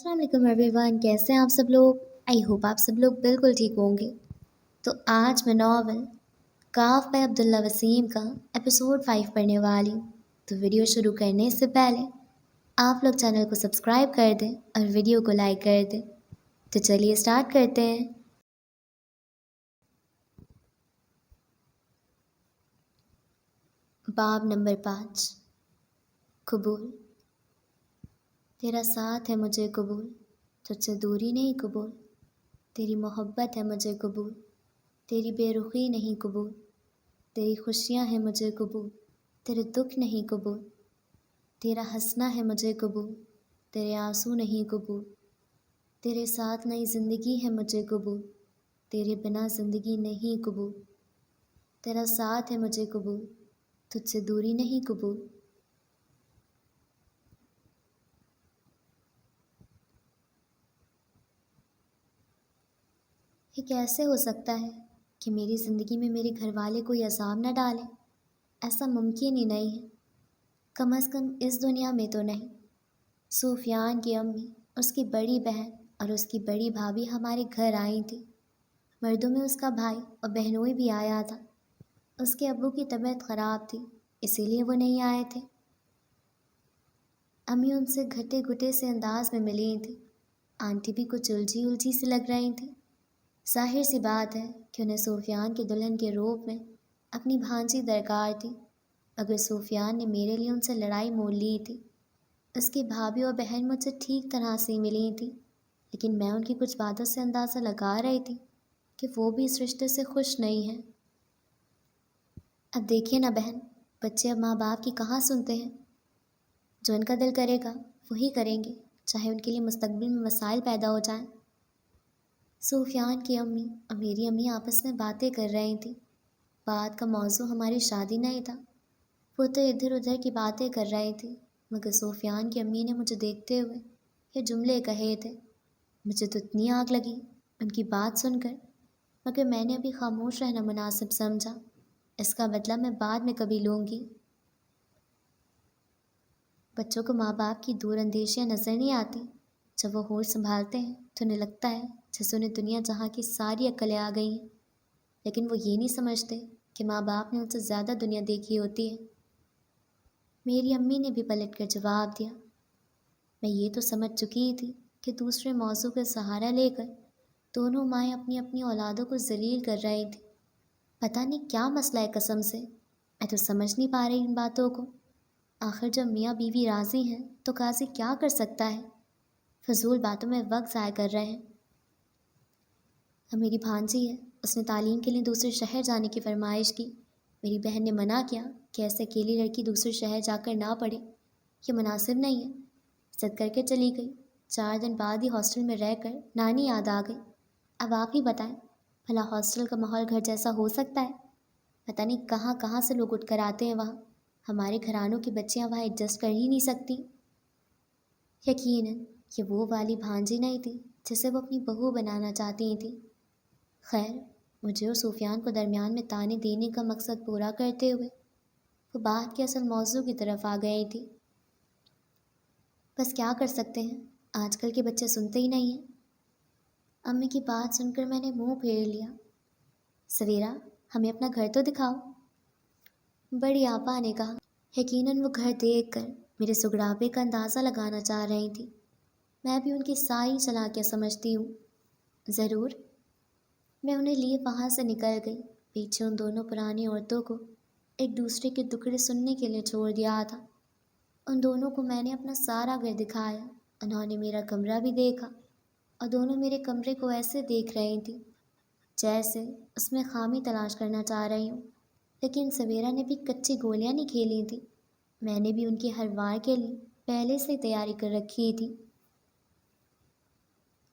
السلام علیکم every one, کیسے ہیں آپ سب لوگ؟ آئی ہوپ آپ سب لوگ بالکل ٹھیک ہوں گے۔ تو آج میں ناول کاف بائی عبداللہ وسیم کا ایپیسوڈ 5 پڑھنے والی ہوں۔ تو ویڈیو شروع کرنے سے پہلے آپ لوگ چینل کو سبسکرائب کر دیں اور ویڈیو کو لائک کر دیں۔ تو چلیے اسٹارٹ کرتے ہیں۔ باب نمبر 5، قبول۔ تیرا ساتھ ہے مجھے قبول، تجھ سے دوری نہیں قبول۔ تیری محبت ہے مجھے قبول، تیری بے رخی نہیں قبول۔ تیری خوشیاں ہیں مجھے قبول، تیرے دکھ نہیں قبول۔ تیرا ہنسنا ہے مجھے قبول، تیرے آنسو نہیں قبول۔ تیرے ساتھ نئی زندگی ہے مجھے قبول، تیرے بنا زندگی نہیں قبول۔ تیرا ساتھ ہے مجھے قبول، تجھ سے دوری نہیں قبول۔ یہ کیسے ہو سکتا ہے کہ میری زندگی میں میرے گھر والے کوئی عذاب نہ ڈالیں؟ ایسا ممکن ہی نہیں ہے، کم از کم اس دنیا میں تو نہیں۔ سفیان کی امی، اس کی بڑی بہن اور اس کی بڑی بھابھی ہمارے گھر آئی تھی۔ مردوں میں اس کا بھائی اور بہنوئی بھی آیا تھا۔ اس کے ابو کی طبیعت خراب تھی، اسی لیے وہ نہیں آئے تھے۔ امی ان سے گھٹے گھٹے سے انداز میں ملی تھی۔ آنٹی بھی کچھ الجھی الجھی سی لگ رہی تھی۔ ظاہر سی بات ہے کہ انہیں سفیان کے دلہن کے روپ میں اپنی بھانجی درکار تھی، مگر سفیان نے میرے لیے ان سے لڑائی مول لی تھی۔ اس کی بھابھی اور بہن مجھ سے ٹھیک طرح سے ملی تھی، لیکن میں ان کی کچھ باتوں سے اندازہ لگا رہی تھی کہ وہ بھی اس رشتے سے خوش نہیں ہیں۔ اب دیکھیے نا بہن، بچے اب ماں باپ کی کہاں سنتے ہیں؟ جو ان کا دل کرے گا وہی کریں گے، چاہے ان کے لیے مستقبل میں مسائل پیدا ہو جائیں۔ سفیان کی امی اور میری امی آپس میں باتیں کر رہی تھیں۔ بات کا موضوع ہماری شادی نہیں تھا، وہ تو ادھر ادھر کی باتیں کر رہی تھی، مگر سفیان کی امی نے مجھے دیکھتے ہوئے یہ جملے کہے تھے۔ مجھے تو اتنی آگ لگی ان کی بات سن کر، مگر میں نے ابھی خاموش رہنا مناسب سمجھا۔ اس کا بدلہ میں بعد میں کبھی لوں گی۔ بچوں کو ماں باپ کی دور اندیشیاں نظر نہیں آتی۔ جب وہ ہوش سنبھالتے ہیں تو انہیں لگتا ہے جیسے انہیں دنیا جہاں کی ساری عقلیں آ گئی ہیں، لیکن وہ یہ نہیں سمجھتے کہ ماں باپ نے ان سے زیادہ دنیا دیکھی ہوتی ہے۔ میری امی نے بھی پلٹ کر جواب دیا، میں یہ تو سمجھ چکی تھی کہ دوسرے موضوع کا سہارا لے کر دونوں مائیں اپنی اپنی اولادوں کو ذلیل کر رہی تھیں۔ پتہ نہیں کیا مسئلہ ہے قسم سے، میں تو سمجھ نہیں پا رہی ان باتوں کو۔ آخر جب میاں بیوی راضی ہیں تو قاضی کیا کر سکتا ہے؟ فضول باتوں میں وقت ضائع کر رہے ہیں۔ اب میری بھانجی ہے، اس نے تعلیم کے لیے دوسرے شہر جانے کی فرمائش کی۔ میری بہن نے منع کیا کہ ایسے اکیلی لڑکی دوسرے شہر جا کر نہ پڑھے، یہ مناسب نہیں ہے۔ ضد کر کے چلی گئی۔ 4 دن بعد ہی ہاسٹل میں رہ کر نانی یاد آ گئی۔ اب آپ ہی بتائیں، بھلا ہاسٹل کا ماحول گھر جیسا ہو سکتا ہے؟ پتہ نہیں کہاں کہاں سے لوگ اٹھ کر آتے ہیں وہاں۔ ہمارے گھرانوں کی بچیاں وہاں ایڈجسٹ کر ہی نہیں سکتی۔ یقیناً یہ وہ والی بھانجی نہیں تھی جسے وہ اپنی بہو بنانا چاہتی تھیں۔ خیر، مجھے اور سفیان کو درمیان میں تانے دینے کا مقصد پورا کرتے ہوئے وہ بات کے اصل موضوع کی طرف آ گئی تھی۔ بس کیا کر سکتے ہیں، آج کل کے بچے سنتے ہی نہیں ہیں۔ امی کی بات سن کر میں نے منہ پھیر لیا۔ سویرا، ہمیں اپنا گھر تو دکھاؤ، بڑی آپا نے کہا۔ یقیناً وہ گھر دیکھ کر میرے سگڑاپے کا اندازہ لگانا چاہ رہی تھی۔ میں بھی ان کی ساری چالاکیاں سمجھتی ہوں۔ ضرور، میں انہیں لیے وہاں سے نکل گئی۔ پیچھے ان دونوں پرانی عورتوں کو ایک دوسرے کے دکھڑے سننے کے لیے چھوڑ دیا تھا۔ ان دونوں کو میں نے اپنا سارا گھر دکھایا۔ انہوں نے میرا کمرہ بھی دیکھا اور دونوں میرے کمرے کو ایسے دیکھ رہی تھیں جیسے اس میں خامی تلاش کرنا چاہ رہی ہوں۔ لیکن سویرا نے بھی کچی گولیاں نہیں کھیلی تھیں، میں نے بھی ان کے ہر وار کے لیے پہلے سے تیاری کر رکھی تھی۔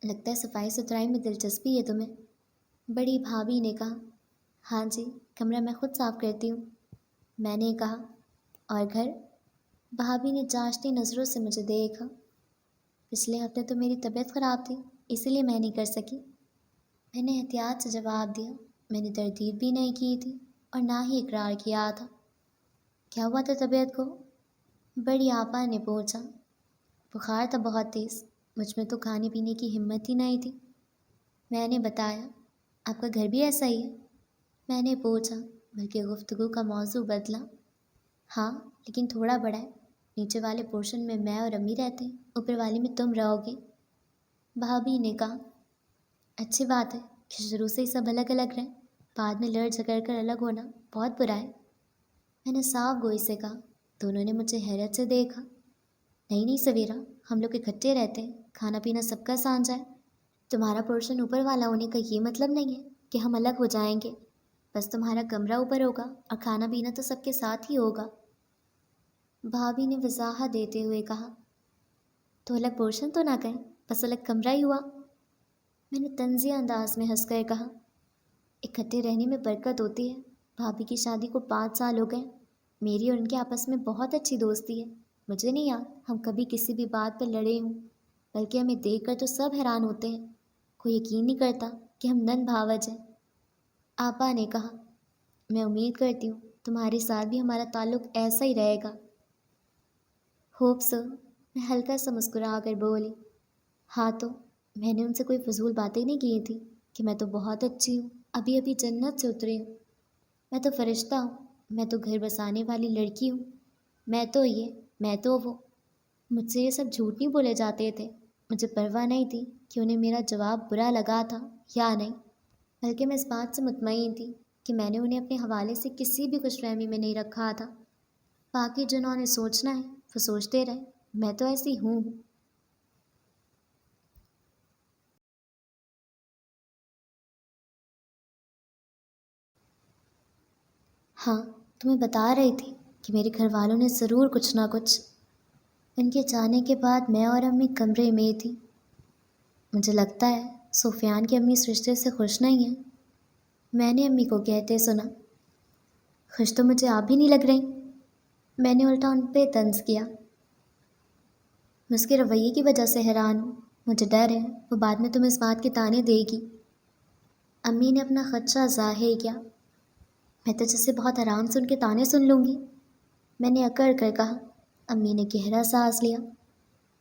لگتا ہے صفائی ستھرائی میں دلچسپی ہے تمہیں، بڑی بھابھی نے کہا۔ ہاں جی، کمرہ میں خود صاف کرتی ہوں، میں نے کہا۔ اور گھر؟ بھابھی نے جانچتی نظروں سے مجھے دیکھا۔ پچھلے ہفتے تو میری طبیعت خراب تھی، اسی لیے میں نہیں کر سکی، میں نے احتیاط سے جواب دیا۔ میں نے تردید بھی نہیں کی تھی اور نہ ہی اقرار کیا تھا۔ کیا ہوا تھا طبیعت کو؟ بڑی آپا نے پوچھا۔ بخار تھا بہت تیز، مجھ میں تو کھانے پینے کی ہمت ہی نہیں تھی۔ میں نے بتایا، آپ کا گھر بھی ایسا ہی ہے؟ میں نے پوچھا، بلکہ گفتگو کا موضوع بدلا۔ ہاں، لیکن تھوڑا بڑا ہے۔ نیچے والے پورشن میں اور امی رہتے ہیں، اوپر والے میں تم رہو گے۔ بھابھی نے کہا، اچھی بات ہے کہ شروع سے ہی سب الگ الگ رہیں، بعد میں لڑ جھگڑ کر الگ ہونا بہت برا ہے۔ میں نے صاف گوئی سے کہا۔ دونوں نے مجھے حیرت سے دیکھا۔ نہیں نہیں سویرا، ہم لوگ اکٹھے رہتے ہیں، کھانا پینا سب کا سانجھا ہے۔ تمہارا پورشن اوپر والا ہونے کا یہ مطلب نہیں ہے کہ ہم الگ ہو جائیں گے، بس تمہارا کمرہ اوپر ہوگا اور کھانا پینا تو سب کے ساتھ ہی ہوگا۔ بھابھی نے وضاحت دیتے ہوئے کہا، تو الگ پورشن تو نہ کریں، بس الگ کمرہ ہی ہوا۔ میں نے طنزیہ انداز میں ہنس کر کہا، اکٹھے رہنے میں برکت ہوتی ہے۔ بھابھی کی شادی کو 5 سال ہو گئے، میری اور ان کے آپس میں بہت اچھی دوستی ہے۔ مجھے نہیں یاد ہم کبھی کسی بھی بات پر لڑے ہوں، بلکہ ہمیں دیکھ کر تو سب حیران ہوتے ہیں، کوئی یقین نہیں کرتا کہ ہم نند بھاوج ہیں۔ آپا نے کہا، میں امید کرتی ہوں تمہارے ساتھ بھی ہمارا تعلق ایسا ہی رہے گا۔ ہوپ سو، میں ہلکا سا مسکرا کر بولی۔ ہاں تو میں نے ان سے کوئی فضول باتیں نہیں کی تھی کہ میں تو بہت اچھی ہوں، ابھی ابھی جنت سے اتری ہوں، میں تو فرشتہ ہوں، میں تو گھر بسانے والی لڑکی ہوں، میں تو یہ، میں تو وہ۔ مجھ سے یہ سب جھوٹ نہیں بولے جاتے تھے۔ مجھے پرواہ نہیں تھی کہ انہیں میرا جواب برا لگا تھا یا نہیں، بلکہ میں اس بات سے مطمئن تھی کہ میں نے انہیں اپنے حوالے سے کسی بھی خوش فہمی میں نہیں رکھا تھا۔ باقی جنہوں نے سوچنا ہے وہ سوچتے رہے، میں تو ایسی ہوں۔ ہاں، تمہیں بتا رہی تھی کہ میرے گھر والوں نے ضرور کچھ نہ کچھ۔ ان کے جانے کے بعد میں اور امی کمرے میں تھی۔ مجھے لگتا ہے سفیان کی امی اس رشتے سے خوش نہیں ہیں، میں نے امی کو کہتے سنا۔ خوش تو مجھے آپ بھی نہیں لگ رہی، میں نے الٹا ان پہ طنز کیا۔ میں اس کے رویے کی وجہ سے حیران ہوں، مجھے ڈر ہے وہ بعد میں تمہیں اس بات کے تانے دے گی۔ امی نے اپنا خدشہ ظاہر کیا۔ میں تو جیسے بہت آرام سے ان کے تانے سن لوں گی، میں نے اکڑ کر کہا۔ امی نے گہرا سانس لیا۔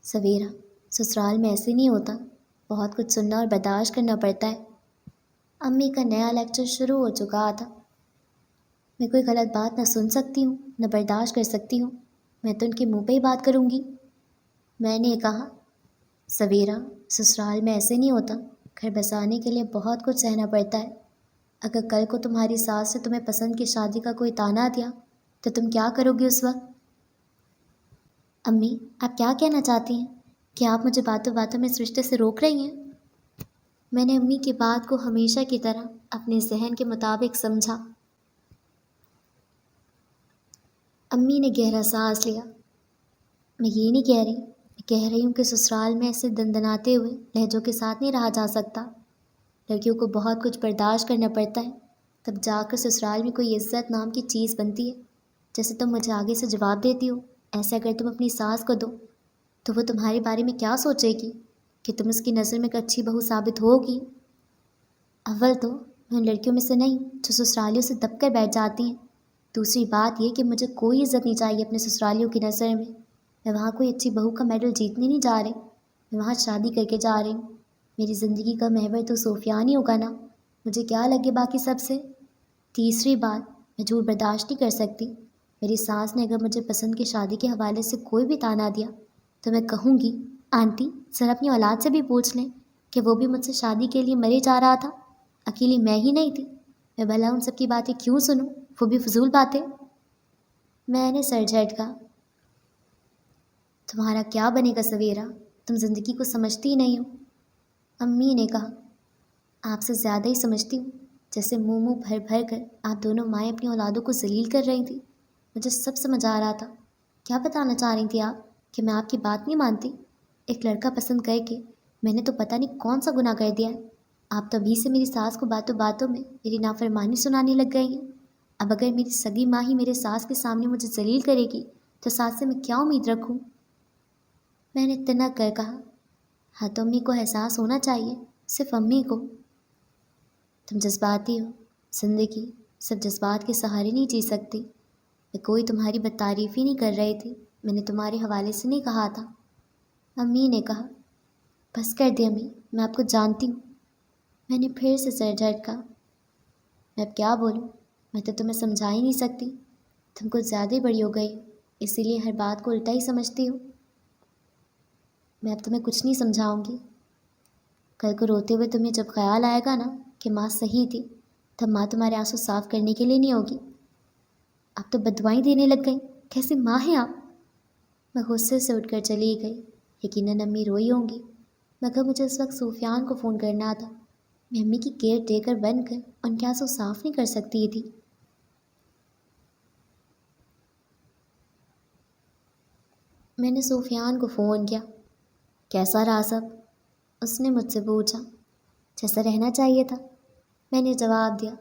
سویرا، سسرال میں ایسے نہیں ہوتا، بہت کچھ سننا اور برداشت کرنا پڑتا ہے۔ امی کا نیا لیکچر شروع ہو چکا تھا۔ میں کوئی غلط بات نہ سن سکتی ہوں نہ برداشت کر سکتی ہوں، میں تو ان کے منہ پہ ہی بات کروں گی۔ میں نے کہا، سویرا، سسرال میں ایسے نہیں ہوتا، گھر بسانے کے لیے بہت کچھ سہنا پڑتا ہے۔ اگر کل کو تمہاری ساس سے تمہیں پسند کی شادی کا کوئی تانا دیا تو تم کیا کرو گی اس وقت؟ امی، آپ کیا کہنا چاہتی ہیں کہ آپ مجھے باتوں باتوں میں اس رشتے سے روک رہی ہیں؟ میں نے امی کی بات کو ہمیشہ کی طرح اپنے ذہن کے مطابق سمجھا۔ امی نے گہرا سانس لیا۔ میں یہ نہیں کہہ رہی، میں کہہ رہی ہوں کہ سسرال میں ایسے دندناتے ہوئے لہجوں کے ساتھ نہیں رہا جا سکتا۔ لڑکیوں کو بہت کچھ برداشت کرنا پڑتا ہے، تب جا کر سسرال میں کوئی عزت نام کی چیز بنتی ہے۔ جیسے تم مجھے آگے سے جواب دیتی ہو، ایسے اگر تم اپنی ساس کو دو تو وہ تمہارے بارے میں کیا سوچے گی کہ تم اس کی نظر میں ایک اچھی بہو ثابت ہوگی؟ اول تو میں ان لڑکیوں میں سے نہیں جو سسرالیوں سے دب کر بیٹھ جاتی ہیں۔ دوسری بات یہ کہ مجھے کوئی عزت نہیں چاہیے اپنے سسرالیوں کی نظر میں وہاں کوئی اچھی بہو کا میڈل جیتنے نہیں جا رہی، میں وہاں شادی کر کے جا رہی ہوں۔ میری زندگی کا محور تو سفیان ہی ہوگا نا، مجھے کیا لگے باقی سب سے۔ تیسری بات، میں جھوٹ برداشت نہیں کر سکتی۔ میری ساس نے اگر مجھے پسند کی شادی کے حوالے سے کوئی بھی تانا دیا تو میں کہوں گی، آنٹی ذرا اپنی اولاد سے بھی پوچھ لیں کہ وہ بھی مجھ سے شادی کے لیے مرے جا رہا تھا، اکیلی میں ہی نہیں تھی۔ میں بھلا ان سب کی باتیں کیوں سنوں، وہ بھی فضول باتیں۔ میں نے سر جھٹکا۔ تمہارا کیا بنے گا سویرا، تم زندگی کو سمجھتی ہی نہیں ہو۔ امی نے کہا، آپ سے زیادہ ہی سمجھتی ہوں، جیسے منہ بھر بھر کر آپ دونوں مائیں اپنی اولادوں کو ذلیل کر رہی تھیں۔ مجھے سب سمجھ آ رہا تھا۔ کیا بتانا چاہ رہی تھی آپ کہ میں آپ کی بات نہیں مانتی؟ ایک لڑکا پسند کر کے میں نے تو پتہ نہیں کون سا گناہ کر دیا ہے۔ آپ تو ابھی سے میری ساس کو باتوں باتوں میں میری نافرمانی سنانے لگ گئی ہیں۔ اب اگر میری سگی ماں ہی میرے ساس کے سامنے مجھے ذلیل کرے گی تو ساس سے میں کیا امید رکھوں؟ میں نے تنک کر کہا، ہاں تو امی کو احساس ہونا چاہیے، صرف امی کو۔ تم جذباتی ہو، زندگی سب جذبات کے سہارے نہیں جی سکتی۔ میں کوئی تمہاری بدتعریف ہی نہیں کر رہی تھی، میں نے تمہارے حوالے سے نہیں کہا تھا۔ امی نے کہا، بس کر دیں امی، میں آپ کو جانتی ہوں۔ میں نے پھر سے سر جھٹکا۔ میں اب کیا بولوں؟ میں تو تمہیں سمجھا ہی نہیں سکتی، تم کچھ زیادہ ہی بڑی ہو گئی، اسی لیے ہر بات کو الٹا ہی سمجھتی ہو۔ میں اب تمہیں کچھ نہیں سمجھاؤں گی۔ کل کو روتے ہوئے تمہیں جب خیال آئے گا نا کہ ماں صحیح تھی، تب ماں تمہارے آنسو صاف کرنے کے لیے نہیں ہوگی۔ اب تو بددعائیں دینے لگ گئی، کیسی ماں ہیں آپ؟ میں غصے سے اٹھ کر چلی گئی۔ یقیناً امی روئی ہوں گی، مگر مجھے اس وقت سفیان کو فون کرنا تھا۔ میں امی کی کیئر ٹیکر بن کر ان کے آنسو صاف نہیں کر سکتی تھی۔ میں نے سفیان کو فون کیا۔ کیسا رہا سب؟ اس نے مجھ سے پوچھا۔ جیسا رہنا چاہیے تھا، میں نے جواب دیا۔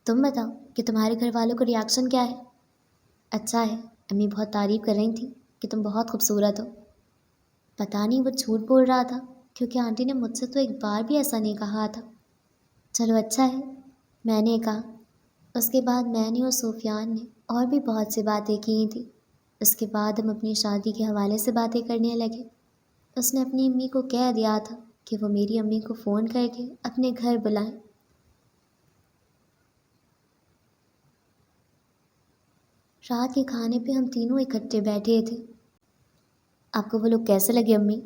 تم بتاؤ کہ تمہارے گھر والوں کا ریاکشن کیا ہے؟ اچھا ہے، امی بہت تعریف کر رہی تھیں کہ تم بہت خوبصورت ہو۔ پتہ نہیں وہ جھوٹ بول رہا تھا، کیونکہ آنٹی نے مجھ سے تو ایک بار بھی ایسا نہیں کہا تھا۔ چلو اچھا ہے، میں نے کہا۔ اس کے بعد میں نے اور سفیان نے اور بھی بہت سی باتیں کی تھیں۔ اس کے بعد ہم اپنی شادی کے حوالے سے باتیں کرنے لگے۔ اس نے اپنی امی کو کہہ دیا تھا کہ وہ میری امی کو فون کر کے اپنے گھر بلائیں۔ رات کے کھانے پہ ہم تینوں اکٹھے بیٹھے تھے۔ آپ کو وہ لوگ کیسے لگے امی؟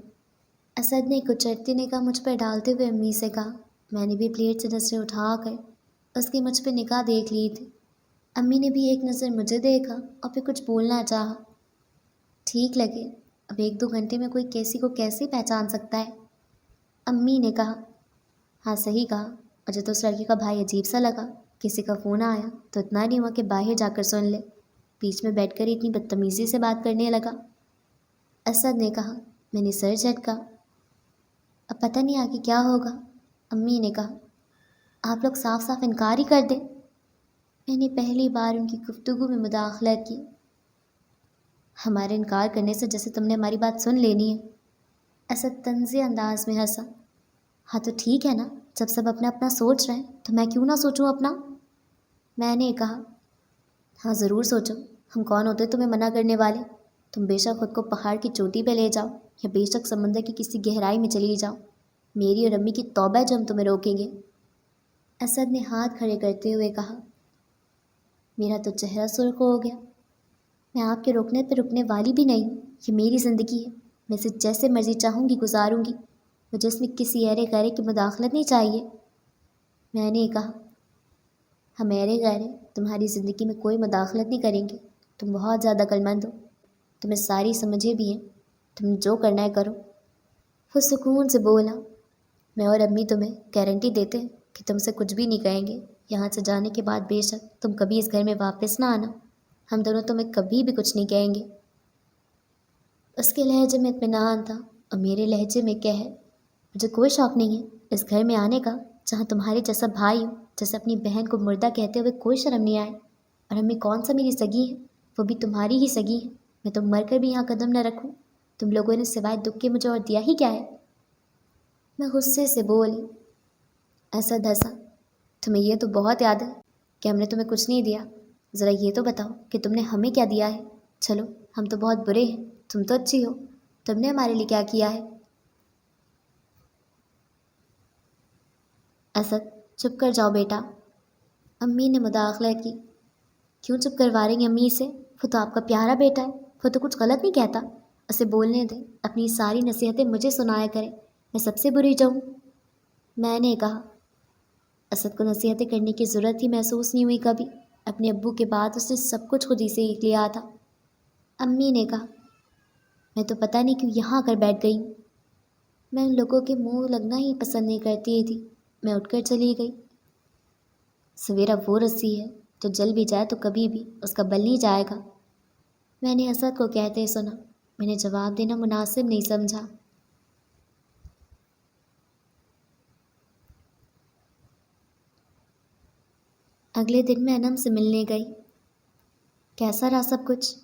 اسد نے کچرتی نگاہ مجھ پر ڈالتے ہوئے امی سے کہا۔ میں نے بھی پلیٹ سے نظریں اٹھا کر اس کی مجھ پہ نگاہ دیکھ لی تھی۔ امی نے بھی ایک نظر مجھے دیکھا اور پھر کچھ بولنا چاہا۔ ٹھیک لگے، اب 1-2 گھنٹے میں کوئی کیسی کو کیسے پہچان سکتا ہے؟ امی نے کہا۔ ہاں صحیح کہا، مجھے تو اس لڑکی کا بھائی عجیب سا لگا۔ کسی کا فون آیا تو اتنا نہیں ہوا کہ باہر جا کر سن لے، بیچ میں بیٹھ کر ہی اتنی بدتمیزی سے بات کرنے لگا۔ اسد نے کہا۔ میں نے سر جھٹکا۔ اب پتہ نہیں آگے کیا ہوگا۔ امی نے کہا۔ آپ لوگ صاف صاف انکار ہی کر دیں۔ میں نے پہلی بار ان کی گفتگو میں مداخلت کی۔ ہمارے انکار کرنے سے جیسے تم نے ہماری بات سن لینی ہے۔ اسد طنزی انداز میں ہنسا۔ ہاں تو ٹھیک ہے نا، جب سب اپنا اپنا سوچ رہے ہیں تو میں کیوں نہ سوچوں اپنا؟ میں نے کہا۔ ہاں ضرور سوچو، ہم کون ہوتے تمہیں منع کرنے والے؟ تم بے شک خود کو پہاڑ کی چوٹی پہ لے جاؤ یا بے شک سمندر کی کسی گہرائی میں چلی جاؤ، میری اور امی کی توبہ ہے جو ہم تمہیں روکیں گے۔ اسد نے ہاتھ کھڑے کرتے ہوئے کہا۔ میرا تو چہرہ سرخ ہو گیا۔ میں آپ کے روکنے پہ رکنے والی بھی نہیں، یہ میری زندگی ہے، میں اسے جیسے مرضی چاہوں گی گزاروں گی، مجھے اس میں کسی ایرے غیرے کی مداخلت نہیں چاہیے۔ میں نے کہا۔ ہم ایرے غیرے تمہاری زندگی میں کوئی مداخلت نہیں کریں گے، تم بہت زیادہ عقلمند ہو، تمہیں ساری سمجھے بھی ہیں، تم جو کرنا ہے کرو۔ وہ سکون سے بولا۔ میں اور امی تمہیں گارنٹی دیتے ہیں کہ تم سے کچھ بھی نہیں کہیں گے، یہاں سے جانے کے بعد بے شک تم کبھی اس گھر میں واپس نہ آنا، ہم دونوں تمہیں کبھی بھی کچھ نہیں کہیں گے۔ اس کے لہجے میں اطمینان تھا اور میرے لہجے میں قہر۔ مجھے کوئی شوق نہیں ہے اس گھر میں آنے کا جہاں تمہارے جیسا بھائی ہو، جیسے اپنی بہن کو مردہ کہتے ہوئے کوئی شرم نہیں آئے۔ اور امی کون سا میری سگی ہے، وہ بھی تمہاری ہی سگی ہے، میں تو مر کر بھی یہاں قدم نہ رکھوں، تم لوگوں نے سوائے دکھ کے مجھے اور دیا ہی کیا ہے؟ میں غصے سے بولی۔ اسد ہنسا۔ تمہیں یہ تو بہت یاد ہے کہ ہم نے تمہیں کچھ نہیں دیا، ذرا یہ تو بتاؤ کہ تم نے ہمیں کیا دیا ہے؟ چلو ہم تو بہت برے ہیں، تم تو اچھی ہو، تم نے ہمارے لیے کیا کیا ہے؟ اسد چپ کر جاؤ بیٹا، امی نے مداخلت کی۔ کیوں چپ کروا رہی ہیں امی سے؟ وہ تو آپ کا پیارا بیٹا ہے، وہ تو کچھ غلط نہیں کہتا، اسے بولنے دیں، اپنی ساری نصیحتیں مجھے سنایا کرے، میں سب سے بری جاؤں؟ میں نے کہا۔ اسد کو نصیحتیں کرنے کی ضرورت ہی محسوس نہیں ہوئی کبھی، اپنے ابو کے بعد اس نے سب کچھ خود ہی سے سیکھ لیا تھا۔ امی نے کہا۔ میں تو پتہ نہیں کیوں یہاں آ کر بیٹھ گئی ہوں، میں ان لوگوں کے منہ لگنا ہی پسند نہیں کرتی تھی۔ میں اٹھ کر چلی گئی۔ سویرا وہ رسی ہے جو جل بھی جائے تو کبھی بھی اس کا بل نہیں جائے گا، میں نے اسد کو کہتے سنا۔ میں نے جواب دینا مناسب نہیں سمجھا۔ اگلے دن میں انم سے ملنے گئی۔ کیسا رہا سب کچھ؟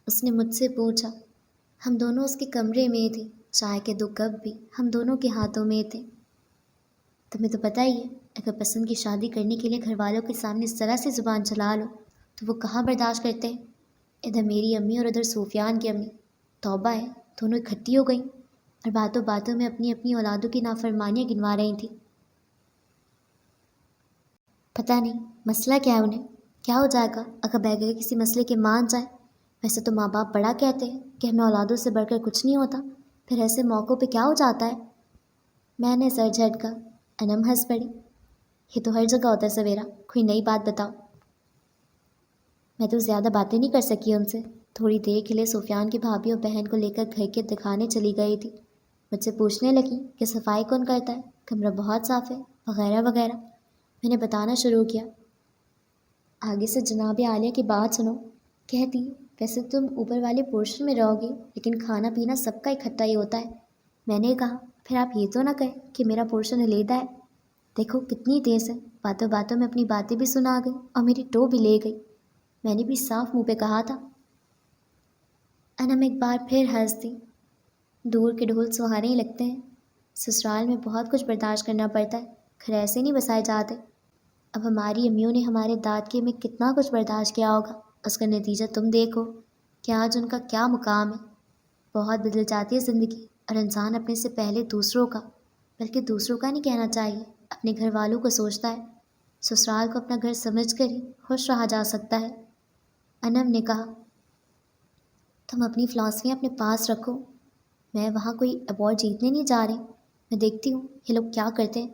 اس نے مجھ سے پوچھا۔ ہم دونوں اس کے کمرے میں تھے، چائے کے 2 کپ بھی ہم دونوں کے ہاتھوں میں تھے۔ تمہیں تو پتہ ہی ہے، اگر پسند کی شادی کرنے کے لیے گھر والوں کے سامنے اس طرح سے زبان چلا لو تو وہ کہاں برداشت کرتے ہیں۔ ادھر میری امی اور ادھر سفیان کی امی، توبہ ہے دونوں اکٹھی ہو گئیں۔ اور باتوں باتوں میں اپنی اپنی اولادوں کی نافرمانیاں گنوا رہی تھیں۔ پتہ نہیں مسئلہ کیا ہے انہیں، کیا ہو جائے گا اگر بغیر کسی مسئلے کے مان جائیں۔ ویسے تو ماں باپ بڑا کہتے ہیں کہ ہمیں اولادوں سے بڑھ کر کچھ نہیں ہوتا، پھر ایسے موقعوں پہ کیا ہو جاتا ہے؟ میں نے سر جھٹکا۔ انم ہنس پڑی۔ یہ تو ہر جگہ ہوتا ہے سویرا، کوئی نئی بات بتاؤ۔ میں تو زیادہ باتیں نہیں کر سکی ان سے۔ تھوڑی دیر کے لیے سفیان کی بھابھی اور بہن کو لے کر گھر کے دکھانے چلی گئی تھی۔ مجھ سے پوچھنے لگی کہ صفائی کون کرتا ہے، کمرہ بہت صاف ہے، وغیرہ وغیرہ۔ میں نے بتانا شروع کیا۔ آگے سے جناب عالیہ کی بات سنو، کہتی ویسے تم اوپر والے پورشن میں رہو گی لیکن کھانا پینا سب کا اکٹھا ہی ہوتا ہے۔ میں نے کہا پھر آپ یہ تو نہ کہیں کہ میرا پورشن علیحدہ ہے۔ دیکھو کتنی تیز ہے، باتوں باتوں میں اپنی باتیں بھی سنا گئی اور میری ٹو بھی لے گئی۔ میں نے بھی صاف منہ پہ کہا تھا۔ انم ایک بار پھر ہنس دی۔ دور کے ڈھول سہانے ہی لگتے ہیں، سسرال میں بہت کچھ برداشت کرنا پڑتا ہے، گھر ایسے نہیں بسائے جاتے۔ اب ہماری امیوں نے ہمارے دادکے میں کتنا کچھ برداشت کیا ہوگا، اس کا نتیجہ تم دیکھو کہ آج ان کا کیا مقام ہے۔ بہت بدل جاتی ہے زندگی، اور انسان اپنے سے پہلے دوسروں کا، بلکہ دوسروں کا نہیں کہنا چاہیے، اپنے گھر والوں کو سوچتا ہے۔ سسرال کو اپنا گھر سمجھ کر ہی خوش رہا جا سکتا ہے۔ انم نے کہا تم اپنی فلاسفیاں اپنے پاس رکھو، میں وہاں کوئی ایوارڈ جیتنے نہیں جا رہی۔ میں دیکھتی ہوں یہ لوگ کیا کرتے ہیں۔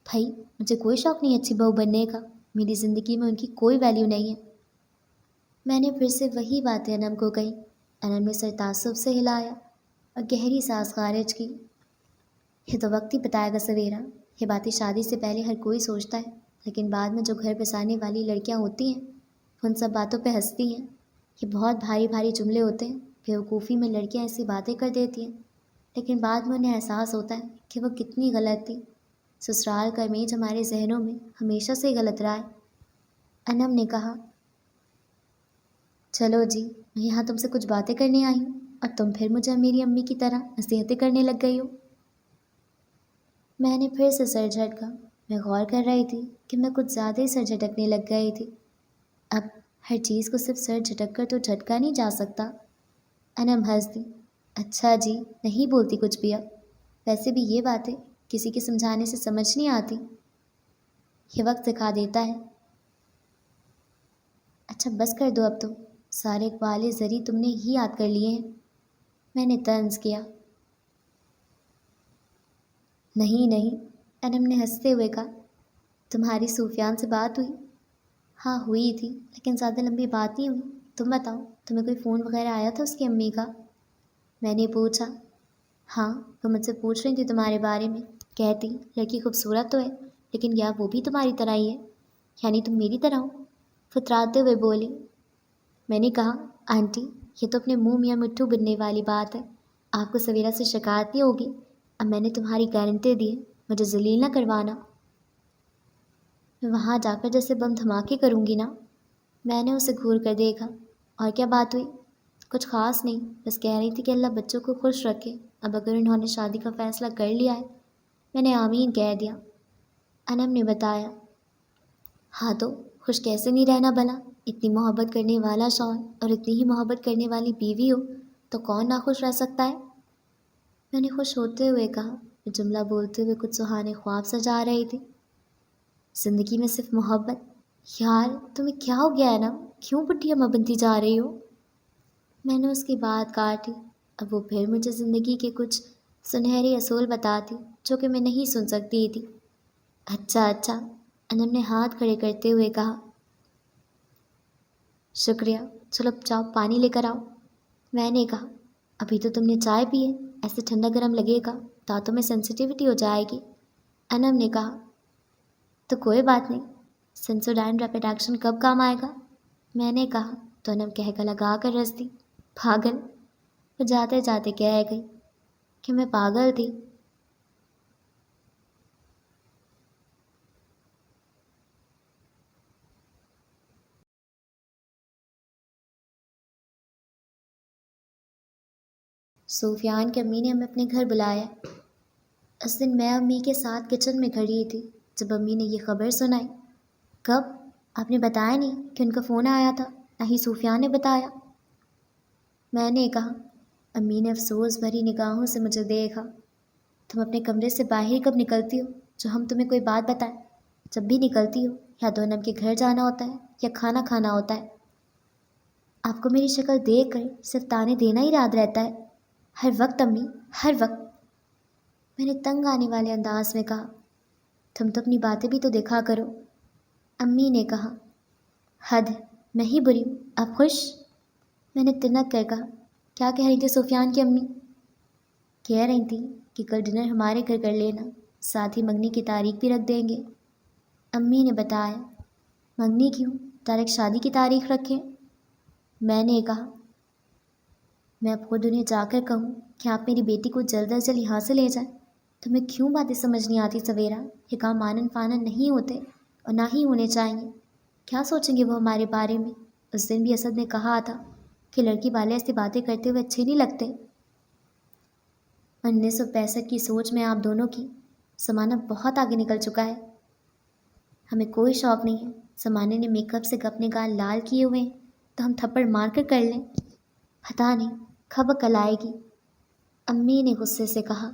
بھائی مجھے کوئی شوق نہیں اچھی بہو بننے کا، میری زندگی میں ان کی کوئی ویلیو نہیں ہے۔ میں نے پھر سے وہی باتیں انم کو کہی۔ انم نے سر تعصب سے ہلایا اور گہری سانس خارج کی۔ یہ تو وقت ہی بتائے گا سویرا، یہ باتیں شادی سے پہلے ہر کوئی سوچتا ہے، لیکن بعد میں جو گھر بسانے والی لڑکیاں ہوتی ہیں ان سب باتوں پہ ہنستی ہیں۔ یہ بہت بھاری بھاری جملے ہوتے ہیں، بیوقوفی میں لڑکیاں ایسی باتیں کر دیتی ہیں، لیکن بعد میں انہیں احساس ہوتا ہے کہ وہ کتنی غلط تھی۔ سسرال کا امیج ہمارے ذہنوں میں ہمیشہ سے غلط رہا ہے۔ انم نے کہا چلو جی، میں یہاں تم سے کچھ باتیں کرنے آئی ہوں اور تم پھر مجھے میری امی کی طرح نصیحتیں کرنے لگ گئی ہو۔ میں نے پھر سے سر جھٹکا۔ میں غور کر رہی تھی کہ میں کچھ زیادہ ہی سر جھٹکنے لگ گئی تھی۔ اب ہر چیز کو صرف سر جھٹک کر تو جھٹکا نہیں جا سکتا۔ انم ہنس دی۔ اچھا جی، نہیں بولتی کچھ بھی اب، ویسے بھی یہ باتیں کسی کے سمجھانے سے سمجھ نہیں آتی، یہ وقت سکھا دیتا ہے۔ اچھا بس کر دو اب تو، سارے اقبال زری تم نے ہی یاد کر لیے ہیں۔ میں نے طنز کیا۔ نہیں نہیں، انم نے ہنستے ہوئے کہا، تمہاری سفیان سے بات ہوئی؟ ہاں ہوئی تھی، لیکن زیادہ لمبی بات نہیں ہوئی۔ تم بتاؤ، تمہیں کوئی فون وغیرہ آیا تھا اس کی امی کا؟ میں نے پوچھا۔ ہاں، وہ مجھ سے پوچھ رہی تھی تمہارے بارے میں، کہتی لڑکی خوبصورت تو ہے لیکن یا وہ بھی تمہاری طرح ہی ہے، یعنی تم میری طرح ہو؟ فتراتے ہوئے بولی۔ میں نے کہا آنٹی یہ تو اپنے منہ میاں مٹھو بننے والی بات ہے، آپ کو سویرا سے شکایت نہیں ہوگی؟ اب میں نے تمہاری گارنٹی دی ہے، مجھے ذلیل نہ کروانا۔ میں وہاں جا کر جیسے بم دھماکے کروں گی نا۔ میں نے اسے گھور کر دیکھا۔ اور کیا بات ہوئی؟ کچھ خاص نہیں، بس کہہ رہی تھی کہ اللہ بچوں کو خوش رکھے، اب اگر انہوں نے شادی کا فیصلہ کر لیا ہے۔ میں نے آمین کہہ دیا۔ انم نے بتایا۔ ہاں تو خوش کیسے نہیں رہنا بھلا، اتنی محبت کرنے والا شوہر اور اتنی ہی محبت کرنے والی بیوی ہو تو کون ناخوش رہ سکتا ہے؟ میں نے خوش ہوتے ہوئے کہا۔ میں جملہ بولتے ہوئے کچھ سہانے خواب سجا رہی تھی۔ زندگی میں صرف محبت؟ یار تمہیں کیا ہو گیا ہے نا، کیوں بڈھی اماں بنتی جا رہی ہو؟ میں نے اس کی بات کاٹی۔ اب وہ پھر مجھے زندگی کے کچھ سنہرے اصول بتاتی جو کہ میں نہیں سن سکتی تھی۔ اچھا اچھا، انم نے ہاتھ کھڑے کرتے ہوئے کہا۔ شکریہ، چلو اب جاؤ پانی لے کر آؤ۔ میں نے کہا ابھی تو تم نے چائے پی ہے، ایسے ٹھنڈا گرم لگے گا دانتوں میں سینسیٹیوٹی ہو جائے گی۔ انم نے کہا تو کوئی بات نہیں، سینسوڈائن ریپڈ ایکشن کب کام آئے گا؟ میں نے کہا تو انم کہہ لگا کر رس دی۔ پاگل! وہ جاتے جاتے کہہ گئی کہ میں پاگل تھی۔ سفیان کی امی نے ہمیں اپنے گھر بلایا۔ اس دن میں امی کے ساتھ کچن میں کھڑی تھی جب امی نے یہ خبر سنائی۔ کب؟ آپ نے بتایا نہیں کہ ان کا فون آیا تھا، نہ ہی سفیان نے بتایا۔ میں نے کہا امی نے افسوس بھری نگاہوں سے مجھے دیکھا۔ تم اپنے کمرے سے باہر کب نکلتی ہو جو ہم تمہیں کوئی بات بتائیں؟ جب بھی نکلتی ہو یا دو نم کے گھر جانا ہوتا ہے یا کھانا کھانا ہوتا ہے۔ آپ کو میری شکل دیکھ کر صرف تانے دینا ہی یاد رہتا ہے، ہر وقت امی، ہر وقت۔ میں نے تنگ آنے والے انداز میں کہا۔ تم تو اپنی باتیں بھی تو دیکھا کرو۔ امی نے کہا۔ حد ہے، میں ہی بری ہوں، آپ خوش؟ میں نے تنک کر کہا۔ کیا کہہ رہی تھی سفیان کی امی؟ کہہ رہی تھی کہ کل ڈنر ہمارے گھر کر لینا، ساتھ ہی منگنی کی تاریخ بھی رکھ دیں گے۔ امی نے بتایا۔ منگنی کیوں؟ ڈائریکٹ شادی کی تاریخ رکھیں؟ میں نے کہا۔ میں اب خود انہیں جا کر کہوں کہ آپ میری بیٹی کو جلد از جلد یہاں سے لے جائیں۔ تمہیں کیوں باتیں سمجھ نہیں آتی سویرا؟ یہ کام مانن فانن نہیں ہوتے اور نہ ہی ہونے چاہیے۔ کیا سوچیں گے وہ ہمارے بارے میں؟ اس دن بھی اسد نے کہا تھا کہ لڑکی والے ایسی باتیں کرتے ہوئے اچھے نہیں لگتے۔ 1965 کی سوچ میں آپ دونوں کی زمانہ بہت آگے نکل چکا ہے۔ ہمیں کوئی شوق نہیں ہے۔ زمانے نے میک اپ سے اپنے گال لال کیے ہوئے ہیں تو ہم تھپڑ مار کر لیں۔ پتہ نہیں کب عقل آئے گی، امی نے غصے سے کہا۔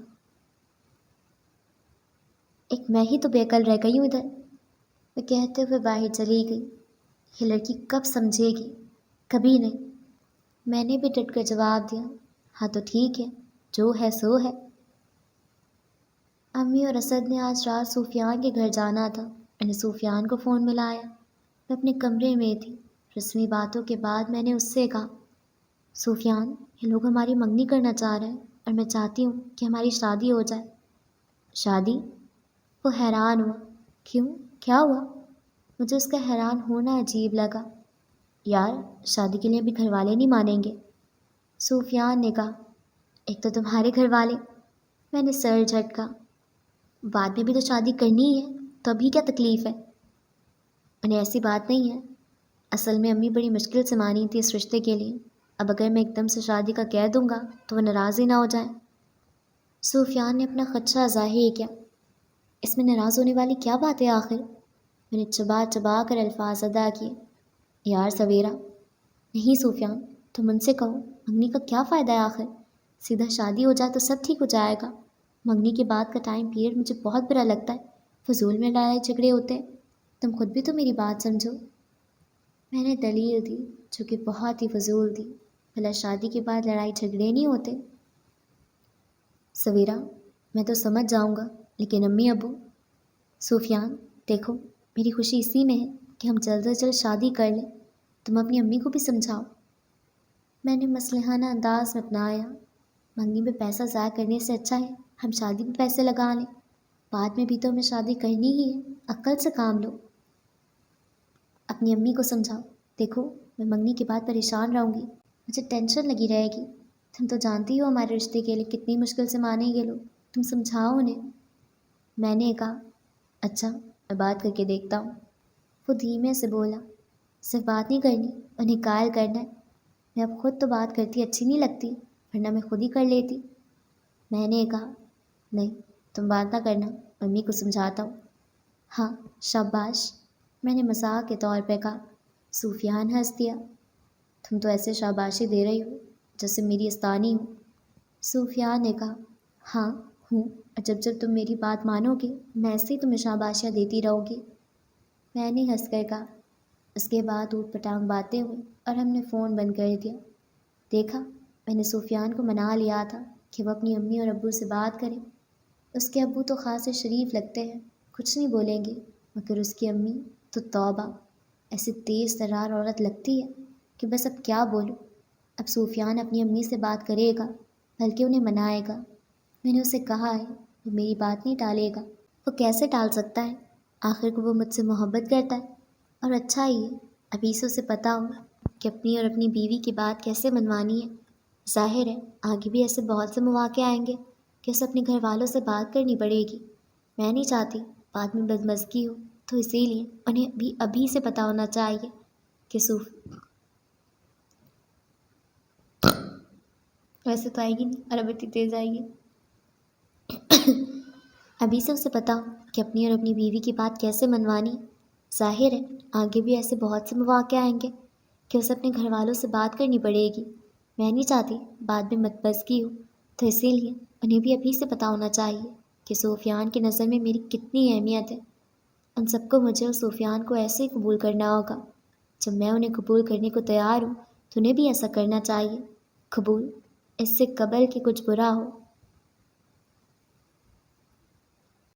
ایک میں ہی تو بے عقل رہ گئی ہوں ادھر، وہ کہتے ہوئے باہر چلی گئی۔ یہ لڑکی کب سمجھے گی؟ کبھی نہیں۔ میں نے بھی ڈٹ کر جواب دیا۔ ہاں تو ٹھیک ہے، جو ہے سو ہے۔ امی اور اسد نے آج رات سفیان کے گھر جانا تھا۔ میں نے سفیان کو فون ملایا۔ میں اپنے کمرے میں تھی۔ رسمی باتوں کے بعد میں نے اس سے کہا، سفیان، یہ لوگ ہماری منگنی کرنا چاہ رہے ہیں اور میں چاہتی ہوں کہ ہماری شادی ہو جائے۔ شادی؟ وہ حیران ہوا۔ کیوں؟ کیا ہوا؟ مجھے اس کا حیران ہونا عجیب لگا۔ یار، شادی کے لیے ابھی گھر والے نہیں مانیں گے۔ سفیان نے کہا۔ ایک تو تمہارے گھر والے۔ میں نے سر جھٹکا۔ بعد میں بھی تو شادی کرنی ہے، تو ابھی کیا تکلیف ہے؟ انہیں ایسی بات نہیں ہے۔ اصل میں امی بڑی مشکل سے مانی تھی اس رشتے کے لیے۔ اب اگر میں ایک دم سے شادی کا کہہ دوں گا تو وہ ناراض ہی نہ ہو جائیں۔ سفیان نے اپنا خدشہ ظاہر کیا۔ اس میں ناراض ہونے والی کیا بات ہے آخر؟ میں نے چبا چبا کر الفاظ ادا کیے۔ یار سویرا، نہیں سفیان، تم ان سے کہو منگنی کا کیا فائدہ ہے آخر؟ سیدھا شادی ہو جائے تو سب ٹھیک ہو جائے گا۔ منگنی کے بعد کا ٹائم پیریڈ مجھے بہت برا لگتا ہے، فضول میں لڑائی جھگڑے ہوتے ہیں۔ تم خود بھی تو میری بات سمجھو۔ میں نے دلیل دی جو کہ بہت ہی فضول تھی۔ بھلا شادی کے بعد لڑائی جھگڑے نہیں ہوتے؟ سویرا، میں تو سمجھ جاؤں گا، لیکن امی ابو؟ سفیان، دیکھو، میری خوشی اسی میں ہے کہ ہم جلد از جلد شادی کر لیں۔ تم اپنی امی کو بھی سمجھاؤ۔ میں نے مصلحانہ انداز میں اپنایا۔ منگنی میں پیسہ ضائع کرنے سے اچھا ہے ہم شادی میں پیسے لگا لیں۔ بعد میں بھی تو ہمیں شادی کرنی ہی ہے، عقل سے کام لو۔ اپنی امی کو سمجھاؤ۔ دیکھو، میں منگنی کے بعد پریشان رہوں گی، مجھے ٹینشن لگی رہے گی۔ تم تو جانتی ہو ہمارے رشتے کے لیے کتنی مشکل سے مانیں گے لوگ۔ تم سمجھاؤ انہیں۔ میں نے کہا، اچھا، میں بات کر کے دیکھتا ہوں۔ وہ دھیمے سے بولا۔ صرف بات نہیں کرنی، انہیں قائل کرنا ہے۔ میں اب خود تو بات کرتی اچھی نہیں لگتی، ورنہ میں خود ہی کر لیتی۔ میں نے کہا، نہیں، تم بات نہ کرنا، امی کو سمجھاتا ہوں۔ ہاں، شاباش، میں نے مذاق کے طور پہ کہا۔ سفیان ہنس دیا۔ تم تو ایسے شاباشی دے رہی ہو جیسے میری استانی ہو۔ سفیان نے کہا، ہاں ہوں، اور جب جب تم میری بات مانو گے میں ایسے ہی تمہیں شاباشیاں دیتی رہوں گی۔ میں نے ہنس کر کہا۔ اس کے بعد اوٹ پٹانگ باتیں ہوئی اور ہم نے فون بند کر دیا۔ دیکھا، میں نے سفیان کو منا لیا تھا کہ وہ اپنی امی اور ابو سے بات کرے۔ اس کے ابو تو خاص شریف لگتے ہیں، کچھ نہیں بولیں گے، مگر اس کی امی تو توبہ، ایسی تیز ترار عورت لگتی ہے کہ بس اب کیا بولوں۔ اب سفیان اپنی امی سے بات کرے گا، بلکہ انہیں منائے گا۔ میں نے اسے کہا ہے وہ میری بات نہیں ٹالے گا۔ وہ کیسے ٹال سکتا ہے؟ آخر کو وہ مجھ سے محبت کرتا ہے، اور اچھا ہی ہے ابھی سے اسے پتہ ہو کہ اپنی اور اپنی بیوی کی بات کیسے منوانی ہے۔ ظاہر ہے آگے بھی ایسے بہت سے مواقع آئیں گے کہ اسے اپنے گھر والوں سے بات کرنی پڑے گی۔ میں نہیں چاہتی بعد میں بدمزگی ہو، تو اسی لیے انہیں بھی ابھی سے پتہ ہونا چاہیے کہ ویسے تو آئے گی نہیں، اور اب اتنی تیز آئے گی۔ ابھی سے اسے پتہ ہو کہ اپنی اور اپنی بیوی کی بات کیسے منوانی۔ ظاہر ہے آگے بھی ایسے بہت سے مواقع آئیں گے کہ اسے اپنے گھر والوں سے بات کرنی پڑے گی۔ میں نہیں چاہتی بعد میں متبزگی ہو، تو اسی لیے انہیں بھی ابھی سے پتہ ہونا چاہیے کہ سفیان کی نظر میں میری کتنی اہمیت ہے۔ ان سب کو مجھے اور سفیان کو ایسے ہی قبول کرنا ہوگا۔ جب میں انہیں قبول کرنے کو تیار ہوں تو انہیں بھی ایسا کرنا چاہیے۔ قبول، اس سے قبل کہ کچھ برا ہو